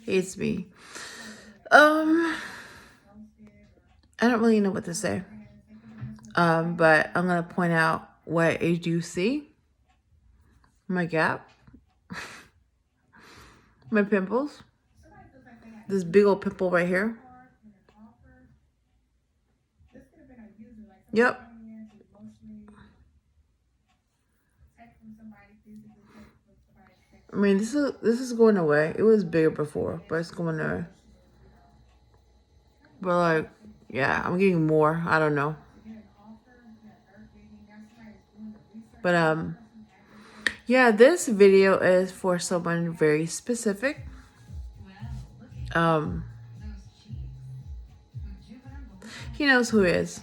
It's me. I don't really know what to say. But I'm gonna point out what I do see. My gap. My pimples. This big old pimple right here. Yep. I mean, this is going away. It was bigger before, but it's going away. But like, yeah, I'm getting more. I don't know. But yeah, this video is for someone very specific. He knows who he is.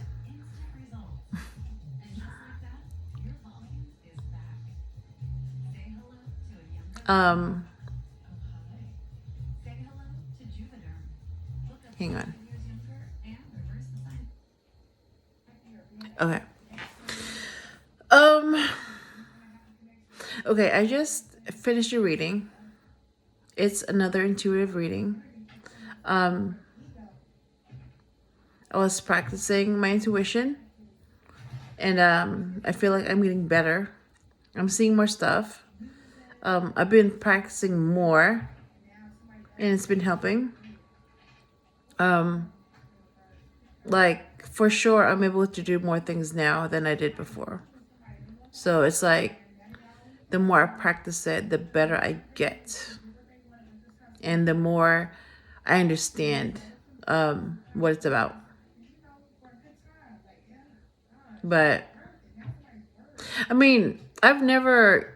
Hang on. Okay. Okay, I just finished a reading. It's another intuitive reading. I was practicing my intuition, and I feel like I'm getting better. I'm seeing more stuff. I've been practicing more, and it's been helping. Like, for sure, I'm able to do more things now than I did before. So it's like, the more I practice it, the better I get. And the more I understand what it's about. But, I mean, I've never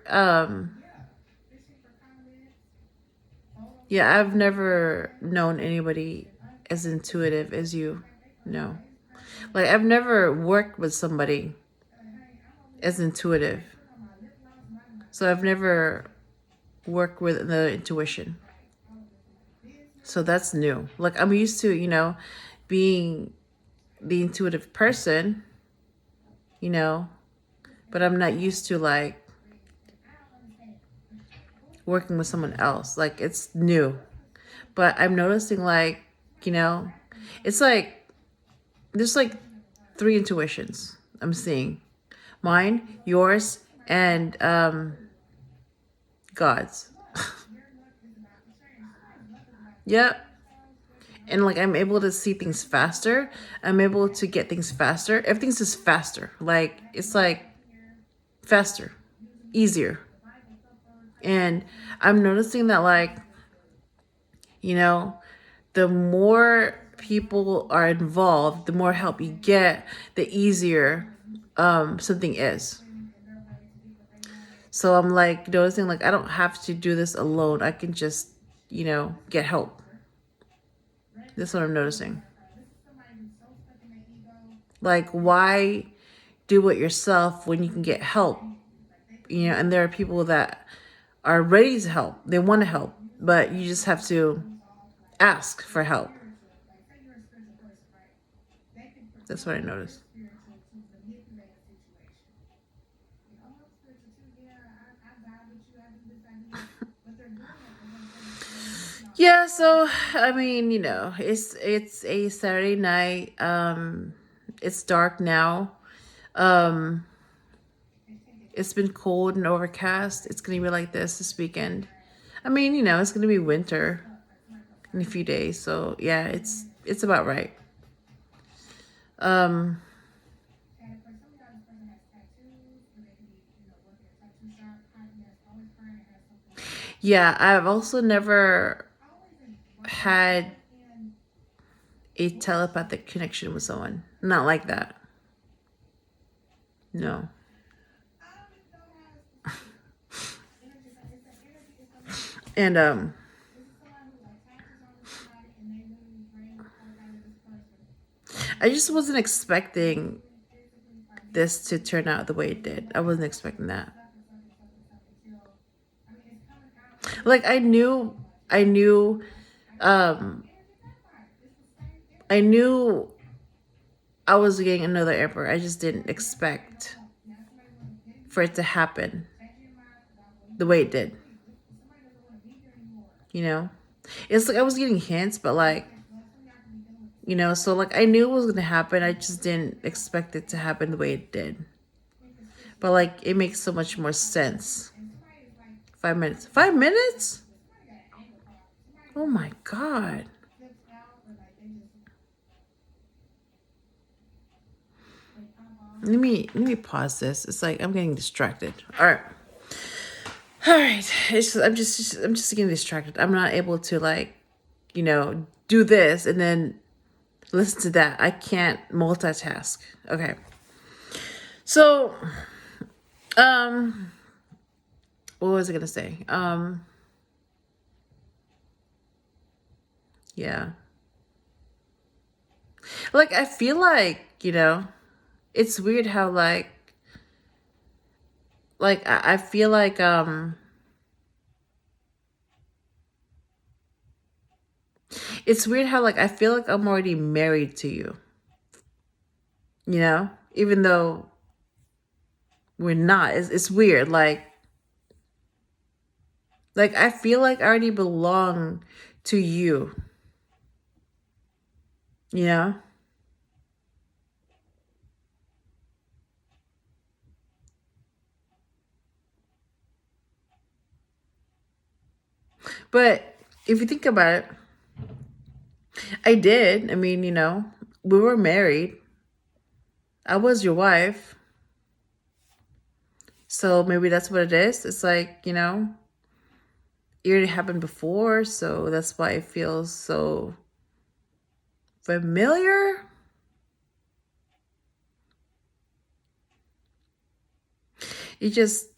known anybody as intuitive as you know. Like, I've never worked with somebody as intuitive. So I've never worked with the intuition. So that's new. Like, I'm used to, being the intuitive person, but I'm not used to, like, working with someone else. Like, it's new. But I'm noticing, like, it's like, there's like 3 intuitions I'm seeing. Mine, yours, and God's. Yep. And like, I'm able to see things faster. I'm able to get things faster. Everything's just faster. Like, it's like faster, easier. And I'm noticing that, like, the more people are involved, the more help you get, the easier something is. So I'm like noticing, like, I don't have to do this alone. I can just, get help. That's what I'm noticing. Like, why do it yourself when you can get help? And there are people that are ready to help. They want to help, but you just have to ask for help. That's what I noticed. Yeah, so I mean, it's a Saturday night. It's dark now. It's been cold and overcast. It's gonna be like this weekend. I mean, it's gonna be winter in a few days. So yeah, it's about right. Yeah, I've also never had a telepathic connection with someone. Not like that. No. And I just wasn't expecting this to turn out the way it did. I wasn't expecting that. Like, I knew I was getting another emperor. I just didn't expect for it to happen the way it did. It's like I was getting hints, but like, so like I knew it was gonna happen. I just didn't expect it to happen the way it did. But like, it makes so much more sense. 5 minutes. 5 minutes? Oh my God. Let me pause this. It's like I'm getting distracted. All right. I'm just getting distracted. I'm not able to like, do this and then listen to that. I can't multitask. Okay. So, what was I gonna say? Yeah. Like I feel like, it's weird how I feel like it's weird how like I feel like I'm already married to you. Even though we're not. It's weird. Like I feel like I already belong to you. You know? But if you think about it, I did. I mean, we were married. I was your wife. So maybe that's what it is. It's like, it already happened before, so that's why it feels so familiar. You just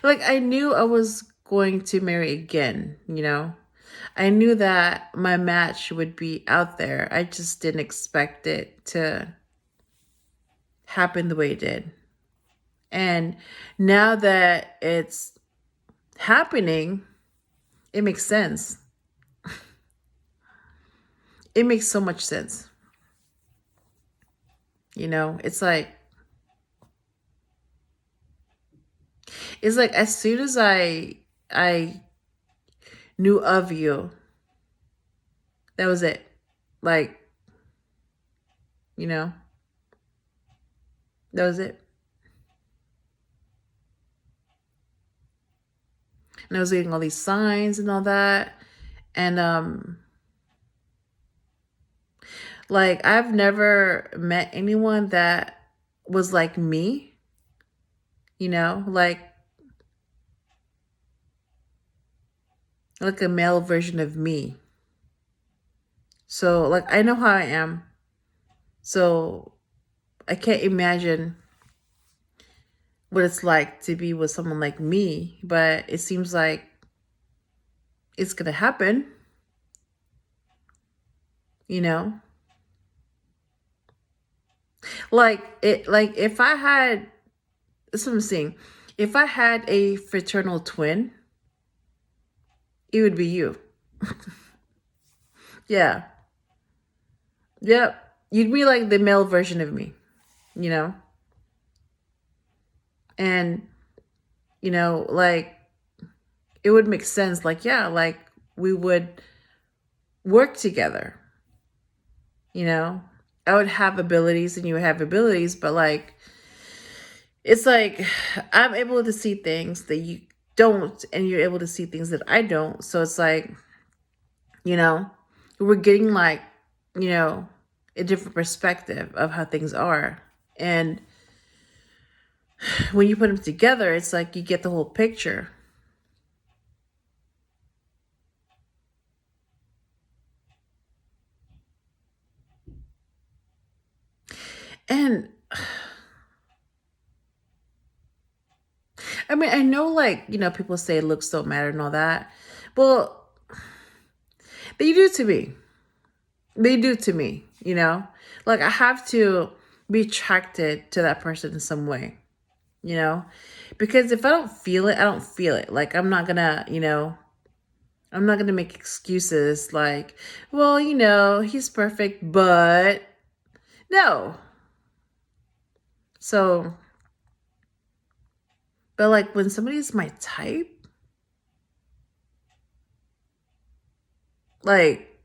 like I knew I was going to marry again, I knew that my match would be out there. I just didn't expect it to happen the way it did. And now that it's happening, it makes sense. It makes so much sense. It's like as soon as I knew of you, that was it. Like, that was it. And I was getting all these signs and all that. And like I've never met anyone that was like me, like a male version of me. So like I know how I am. So I can't imagine what it's like to be with someone like me, but it seems like it's gonna happen, you know? Like if I had, that's what I'm saying. If I had a fraternal twin, it would be you. Yeah. Yep. You'd be like the male version of me, you know? And, like it would make sense. Like, yeah, like we would work together, I would have abilities and you would have abilities, but like, it's like I'm able to see things that you don't, and you're able to see things that I don't. So it's like, we're getting like, a different perspective of how things are. And when you put them together, it's like you get the whole picture. And I mean, I know like, people say looks don't matter and all that. Well, they do to me. They do to me, Like I have to be attracted to that person in some way, Because if I don't feel it, I don't feel it. Like I'm not gonna, I'm not gonna make excuses like, well, he's perfect, but no. So, but like when somebody's my type, Like,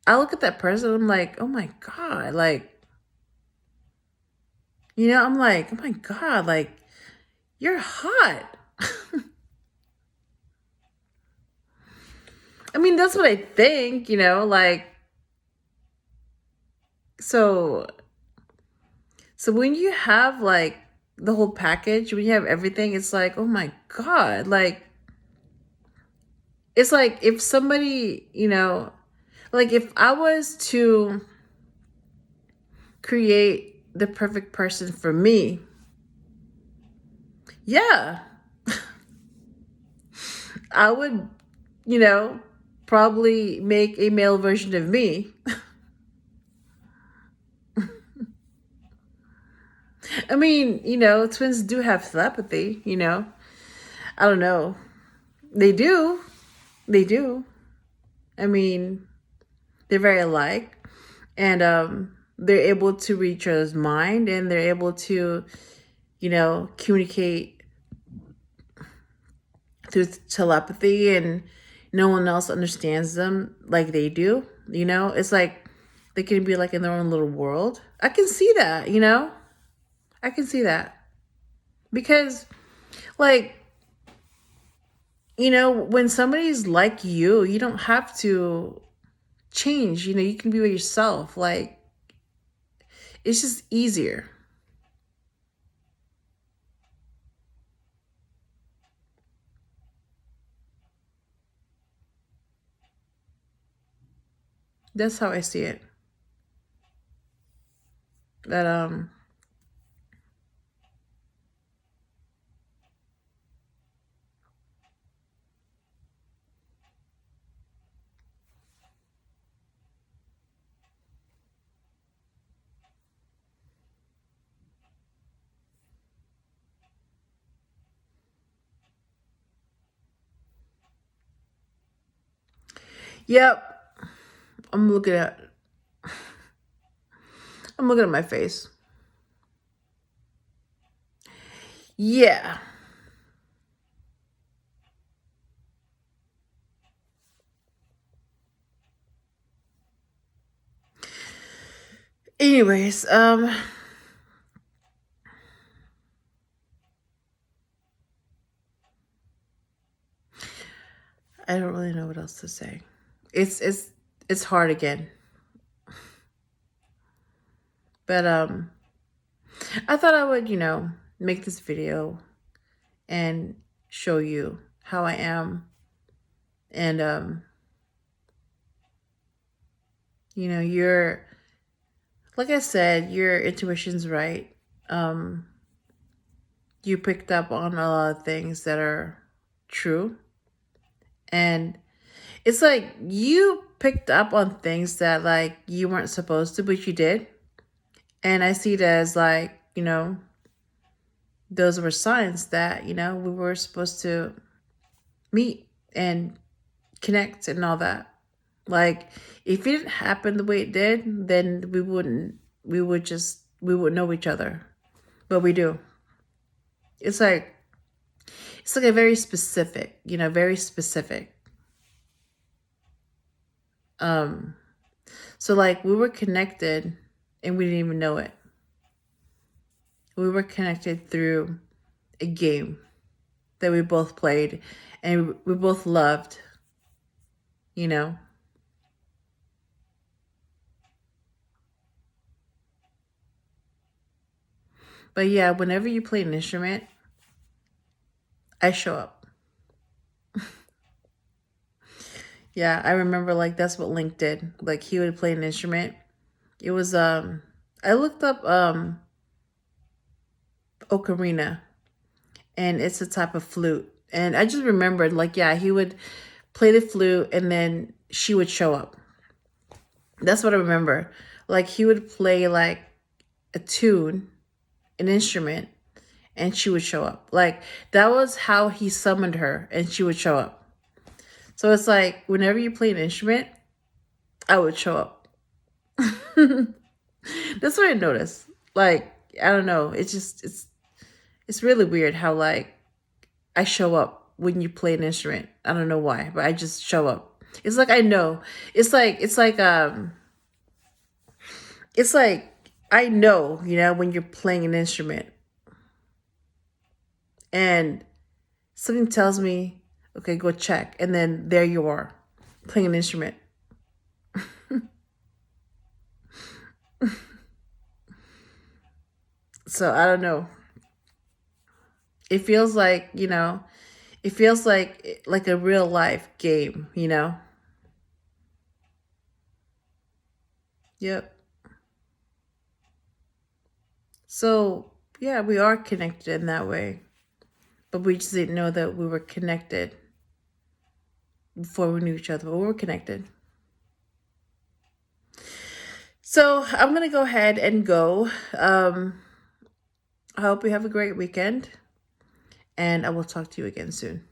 I look at that person, I'm like, oh my God, like, I'm like, oh my God, like, you're hot. I mean, that's what I think, like, so when you have like the whole package, when you have everything, it's like, oh my God, like, it's like if somebody, like if I was to create the perfect person for me, yeah, I would, probably make a male version of me. I mean, twins do have telepathy, I don't know. They do. They do. I mean, they're very alike. And they're able to read each other's mind, and they're able to, communicate through telepathy, and no one else understands them like they do. It's like they can be like in their own little world. I can see that, I can see that. Because, like, when somebody's like you don't have to change. You can be with yourself. Like, it's just easier. That's how I see it. That yep. I'm looking at my face. Yeah. Anyways, I don't really know what else to say. It's hard again. But I thought I would, make this video and show you how I am. And you're, like I said, your intuition's right. You picked up on a lot of things that are true. And it's like you picked up on things that like you weren't supposed to, but you did. And I see it as like, those were signs that, we were supposed to meet and connect and all that. Like, if it didn't happen the way it did, then we wouldn't know each other. But we do. It's like a very specific, very specific. So like we were connected and we didn't even know it. We were connected through a game that we both played and we both loved, But yeah, whenever you play an instrument, I show up. Yeah, I remember like that's what Link did. Like he would play an instrument. It was I looked up ocarina, and it's a type of flute. And I just remembered like, yeah, he would play the flute and then she would show up. That's what I remember. Like he would play like a tune, an instrument, and she would show up. Like that was how he summoned her, and she would show up. So it's like whenever you play an instrument, I would show up. That's what I noticed. Like, I don't know. It's really weird how like I show up when you play an instrument. I don't know why, but I just show up. It's like I know. It's like I know, when you're playing an instrument and something tells me, okay, go check, and then there you are playing an instrument. So I don't know. It feels like, it feels like a real life game. Yep. So yeah, we are connected in that way, but we just didn't know that we were connected before we knew each other, but we were connected. So I'm gonna go ahead and go. I hope you have a great weekend, and I will talk to you again soon.